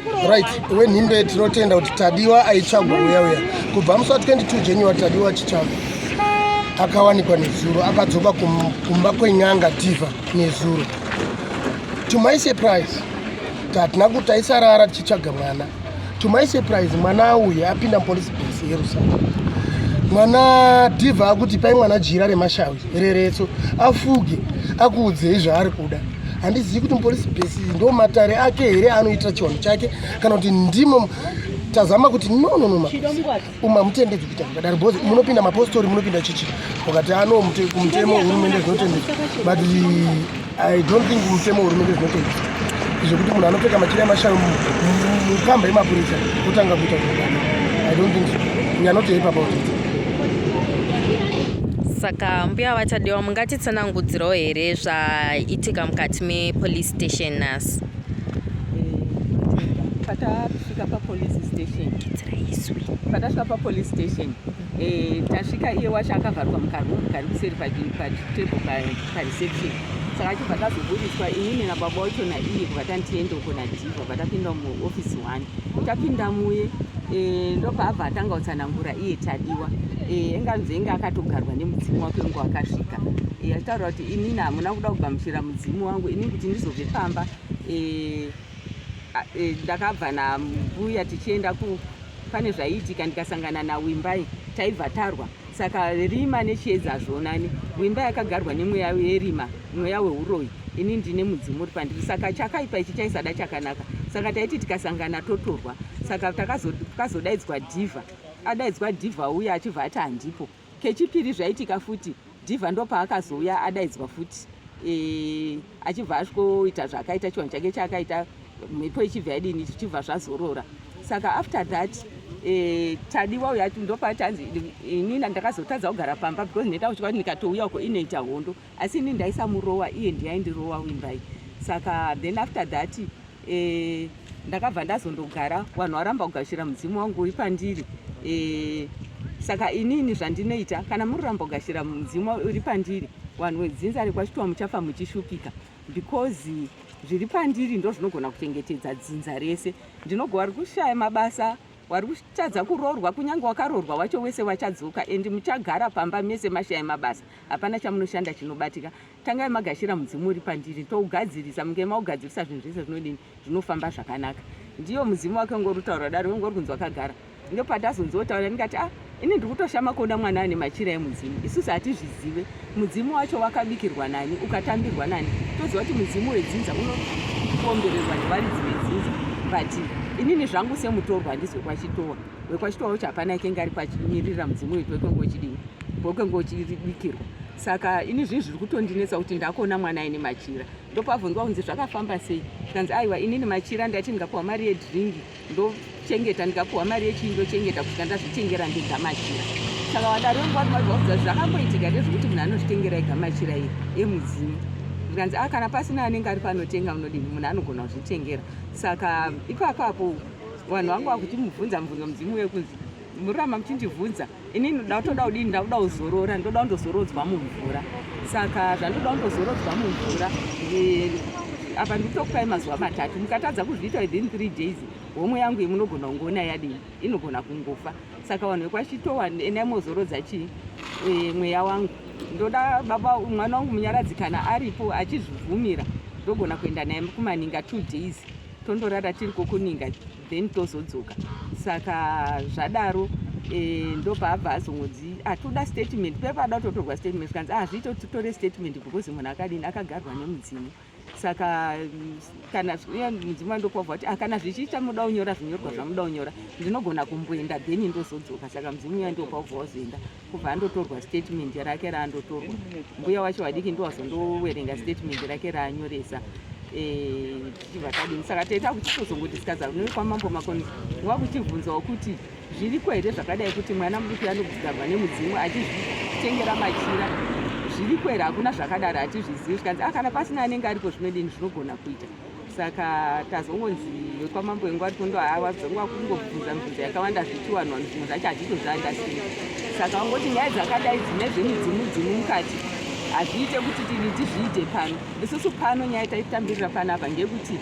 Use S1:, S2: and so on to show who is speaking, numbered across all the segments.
S1: Right, when himbe tinotenda kuti Tadiwa aitsvagwa uya kubva musi wa22 January Tadiwa achitsvagwa akawanikwa nezuro akadzoka kumba kweN'anga diva nezuro. To my surprise tatina kuti taisarara tichitsvaga mwana. To my surprise mwana auya apinda police base yeRusaka. Mwana diva akuti pai mwana jira remashawi reretso afuge akuudze zvaari kuda. Handizivi kuti mupolice base ndo matare ake here anoitira chiwanhu chake kana kuti ndimo tazama kuti no uma mutendedzi kuita zvakadaro because munopinda mapostori munopinda chichi ukati ano mutemo hurumende zvinotendedzwa but I don't think mutemo hurumende zvinotendedzwa izvo kuti munhu anopfeka machira emashawi Mukamba Yemapurisa kutanga kuita zvakadaro. I don't think so. We are not happy about it.
S2: Saka mbuya vaTadiwa mungatitsanangudzirawo here zvaitika mukati mepolice station nhasi?
S3: Patasvika papolice station tasvika iye wacho akavharwa mukari kuseri pachitebho pareception. Saka achibva tazoburiswa inini nababa wacho naiye kubva tandiende uko nadhiva patapinda muofisi 1 tapinda muye ndobva atanga kutsanangura iye Tadiwa enganzenge akatogarwa nemudzimu wake nguva akasvika achitaura kuti inini hamuna kuda kugamuchira mudzimu wangu inini kuti ndizobve pamba ndakabva nambuya tichienda pane zvaiitika ndikasangana nawimbai taibva tarwa saka rima nechiedza zvonani wimba yakagarwa nemweya yerima mweya weuroyi ini ndine mudzimu uri pandiri saka chakaipa ichi chaisada chakanaka saka taiti tikasangana totorwa saka takazodaidzwa dhiva adaidzwa dhiva uya achibva ati handipo. Kechipiri zvaitika futi dhiva ndopaakazouya adaidzwa futi achibva asvikoita zvakaita chiwanhu chake chakaita mhepo ichibva yadini zvichibva zvazorora saka after that Tadiwa uya ndopatanzi inini ndakazotadza kugara pamba because ndenda kutya kuti ndikatouya uko inoita hondo asi ini ndaisamurowa iye ndiyaindirowa wimbai saka then after that ndakabva ndazondogara vanhu varamba kugashira mudzimu wangu uri pandiri saka inini zvandinoita kana muramba kugashira mudzimu uri pandiri vanhu vedzinza rekwachitwa muchafa muchishupika because zviri pandiri ndo zvinogona kuchengetedza dzinza rese. Ndinogova vari kushaya mabasa wari kutadza kuroorwa kunyange wakaroorwa wacho wese wachadzoka endi muchagara pamba mese mashaya mabasa hapana chamunoshanda chinobatika. Tangai magashira mudzimu uri pandiri tougadzirisa munge maugadzirisa zvinhu zvese zvinodini zvinofamba zvakanaka. Ndiyo mudzimu wake ngorutaura daro ngori kunzwa akagara ndo patazonzotaura ndikati ini ndiri kutoshama kuona mwana ane machira emudzimu isusu hatizvizive mudzimu wacho wakabikirwa nani ukatambirwa nani toziva kuti mudzimu wedzinza unokombererwa nevaridzi vedzinza but inini zvangu semutorwa handisi wekwachitowa ucho hapana ikenge ari pachimirira mudzimu wetu wekenge uchibikirwa saka ini zvinhu zviri kutondinetsa kuti ndakona mwana aine machira ndopabvunzwa kunzi zvakafamba sei tikanzi aiwa inini machira ndati ndingapiwa mari yedhiringi ndochengeta ndikapiwa mari yechii ndochengeta kusvika ndazvitengera ndega machira saka wadaro ngwazvaudza zvakamboitika ndezvekuti munhu anozvitengera ega machira emudzimu ndikanzi kana pasina anenge ari panotenga munodini munhu anogona kuzvitengera saka ipapapo vanhu vangu vakutimubvunza mubvunzo mudzimu wekunzi muramba muchindibvunza inini ndotoda kudini ndakuda kuzorora ndoda kundozorodzwa mumvura saka zvandoda kundozorodzwa mumvura apa ndikutokupai mazuva 3 mukatadza kuzviita within 3 days homwe yangu imunogona kungoona yadini inogona kungofa saka vanhu vekwachitowa enemozorodza chii mweya wangu ndoda baba mwana wangu munyaradzi kana aripo achizvibvumira ndogona kuenda naye kumaninga 2 days tondorara tiri kokuninga then tozodzoka saka zvadaro ndobva azongodzi toda statement pepada totorwa statement kanzi zviito titore statement because munhu akadini akagarwa nemudzimu saka kana mudzimu andopavha kuti kana zvichiita muda unyora zvinyorwa zvamuda unyora ndinogona kumboenda then ndozodzoka saka mudzimu yandopavha wazoenda kubva andotorwa statement rake raandotorwa mbuya wacho wadiki ndowazondowerenga statement rake raanyoresa tichivakadini saka taita kuchitozongodisikaza nekwamambo makoni wakuchibvunzawo kuti zviriko here zvakadai kuti mwana muduku anogarwa nemudzimu achizvitengera machira zviriko here hakuna zvakadaro hatizvizivi zvikanzi kana pasina anenge aripo zvinodini zvinogona kuita saka tazongonzi wekwamambo engwari kundowazongwa kungobvunza mibvunzo yakawanda zvichiwanwa zvimwe zvacho hazvitozvaandasini saka wangoti nyaya dzakadai dzine zvemudzimu mukati hazviite kuti tizviite pano isusu pano nyaya taitambirira panapa ngekuti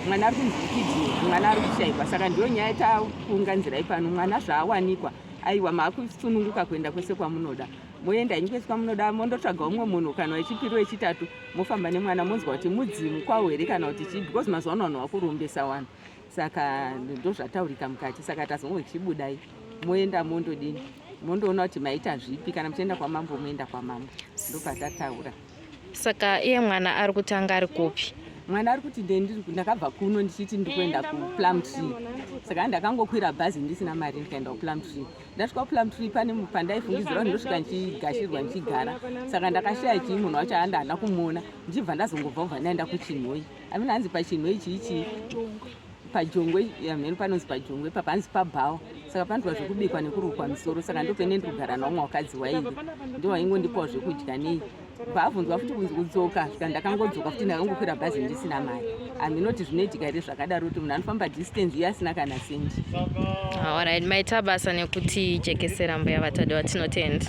S3: mwana ari kunzi kidney, mwana ari kushaikwa. Saka ndiyo nyaya takuunganidzirai pano. Mwana zvaawanikwa, aiwa maakusununguka kuenda kwese kwamunoda. Moenda henyu kwese kwamunoda, mondotsvaga umwe munhu kana wechipiri wechitatu, mofamba nemwana monzwa kuti mudzimu kwawo here kana kuti chii, because mazuva ano vanhu vakurumbesa wanhu. Saka ndo zvataurika mukati. Saka tazonge tichibudai, moenda mondodini, mondoona kuti maita zvipi. Kana muchienda kwamambo moenda kwamambo, ndo patataura.
S2: Saka iye mwana ari kutanga ari kupi?
S3: Mwana ari kuti ndakabva kuno ndichiti ndikuenda kuPlum Tree. Saka ndakangokwira bhazi ndisina mari ndikaenda kuPlum Tree. Ndasvika kuPlum Tree pane pandaifungidzira kuti ndosvika ndichigashirwa ndichigara. Saka ndakashaya chii munhu wacho handana kumuona. Ndichibva ndazongobva ndaenda kuChinhoi. Amina hanzi paChinhoi ichi paJongwe, yamheni panonzi paJongwe, papanzi paBhawa. Saka panzwa zvekubikwa nekurukwa misoro. Saka ndopene ndiri kugara naumwe wakadzi wairi. Ndiwo waingondipawo zvekudya nei. Paabvunzwa futi kunzi kudzoka, svika ndakangodzoka futi ndakangokwira bhazi ndisina mari. Handinoti zvinoitika here zvakadaro kuti munhu anofamba distance iye asina kana sendi.
S2: Alright, maita basa nekuti jekesera mbuya vatadiwa, tinotenda.